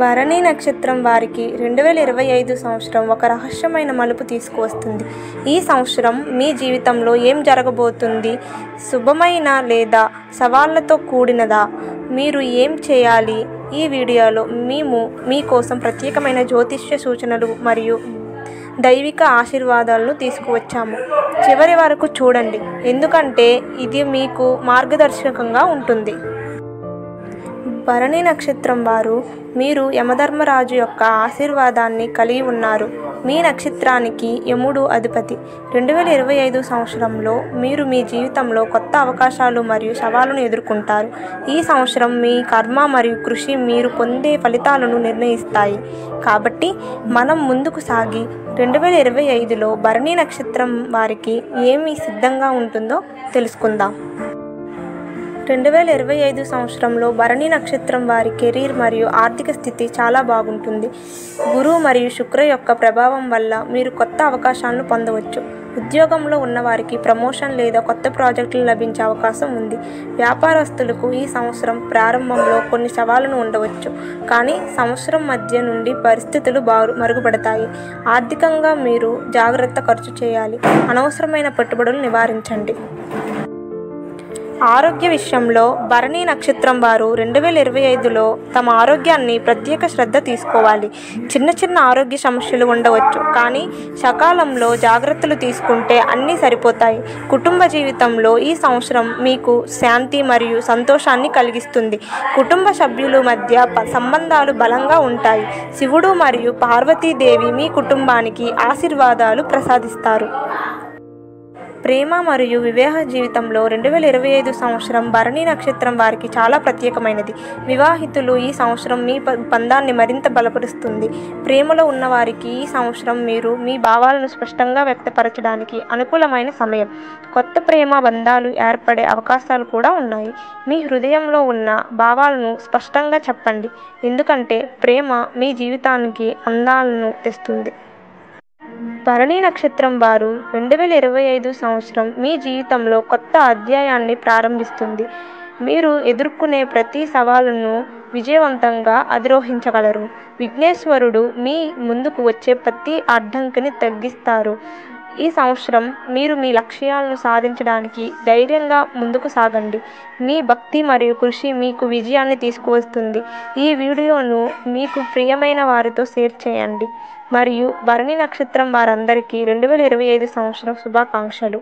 భరణి నక్షత్రం వారికి 2025 సంవత్సరం ఒక రహస్యమైన మలుపు తీసుకువస్తుంది. ఈ సంవత్సరం మీ జీవితంలో ఏం జరగబోతుంది? శుభమైన లేదా సవాళ్లతో కూడినదా? మీరు ఏం చేయాలి? ఈ వీడియోలో మేము మీకోసం ప్రత్యేకమైన జ్యోతిష్య సూచనలు మరియు దైవిక ఆశీర్వాదాలను తీసుకువచ్చాము. చివరి వరకు చూడండి, ఎందుకంటే ఇది మీకు మార్గదర్శకంగా ఉంటుంది. భరణి నక్షత్రం వారు, మీరు యమధర్మరాజు యొక్క ఆశీర్వాదాన్ని కలిగి ఉన్నారు. మీ నక్షత్రానికి యముడు అధిపతి. 2025 సంవత్సరంలో మీరు మీ జీవితంలో కొత్త అవకాశాలు మరియు సవాళ్లను ఎదుర్కొంటారు. ఈ సంవత్సరం మీ కర్మ మరియు కృషి మీరు పొందే ఫలితాలను నిర్ణయిస్తాయి. కాబట్టి మనం ముందుకు సాగి 2025లో భరణి నక్షత్రం వారికి ఏమి సిద్ధంగా ఉంటుందో తెలుసుకుందాం. 2025 సంవత్సరంలో భరణి నక్షత్రం వారి కెరీర్ మరియు ఆర్థిక స్థితి చాలా బాగుంటుంది. గురు మరియు శుక్ర యొక్క ప్రభావం వల్ల మీరు కొత్త అవకాశాలను పొందవచ్చు. ఉద్యోగంలో ఉన్నవారికి ప్రమోషన్ లేదా కొత్త ప్రాజెక్టులు లభించే అవకాశం ఉంది. వ్యాపారస్తులకు ఈ సంవత్సరం ప్రారంభంలో కొన్ని సవాళ్లను ఉండవచ్చు, కానీ సంవత్సరం మధ్య నుండి పరిస్థితులు మరుగుపడతాయి. ఆర్థికంగా మీరు జాగ్రత్త ఖర్చు చేయాలి. అనవసరమైన పెట్టుబడులు నివారించండి. ఆరోగ్య విషయంలో భరణి నక్షత్రం వారు 2025లో తమ ఆరోగ్యాన్ని ప్రత్యేక శ్రద్ధ తీసుకోవాలి. చిన్న ఆరోగ్య సమస్యలు ఉండవచ్చు, కానీ సకాలంలో జాగ్రత్తలు తీసుకుంటే అన్నీ సరిపోతాయి. కుటుంబ జీవితంలో ఈ సంవత్సరం మీకు శాంతి మరియు సంతోషాన్ని కలిగిస్తుంది. కుటుంబ సభ్యుల మధ్య సంబంధాలు బలంగా ఉంటాయి. శివుడు మరియు పార్వతీదేవి మీ కుటుంబానికి ఆశీర్వాదాలు ప్రసాదిస్తారు. ప్రేమ మరియు వివాహ జీవితంలో 2025 సంవత్సరం భరణి నక్షత్రం వారికి చాలా ప్రత్యేకమైనది. వివాహితులు ఈ సంవత్సరం మీ బంధాన్ని మరింత బలపరుస్తుంది. ప్రేమలో ఉన్నవారికి ఈ సంవత్సరం మీరు మీ భావాలను స్పష్టంగా వ్యక్తపరచడానికి అనుకూలమైన సమయం. కొత్త ప్రేమ బంధాలు ఏర్పడే అవకాశాలు కూడా ఉన్నాయి. మీ హృదయంలో ఉన్న భావాలను స్పష్టంగా చెప్పండి, ఎందుకంటే ప్రేమ మీ జీవితానికి అందాలను తెస్తుంది. భరణి నక్షత్రం వారు 2025 సంవత్సరం మీ జీవితంలో కొత్త అధ్యాయాన్ని ప్రారంభిస్తుంది. మీరు ఎదుర్కొనే ప్రతి సవాలును విజయవంతంగా అధిరోహించగలరు. విఘ్నేశ్వరుడు మీ ముందుకు వచ్చే ప్రతి అడ్డంకిని తగ్గిస్తారు. ఈ సంవత్సరం మీరు మీ లక్ష్యాలను సాధించడానికి ధైర్యంగా ముందుకు సాగండి. మీ భక్తి మరియు కృషి మీకు విజయాన్ని తీసుకువస్తుంది. ఈ వీడియోను మీకు ప్రియమైన వారితో షేర్ చేయండి మరియు భరణి నక్షత్రం వారందరికీ 2025 సంవత్సరం శుభాకాంక్షలు.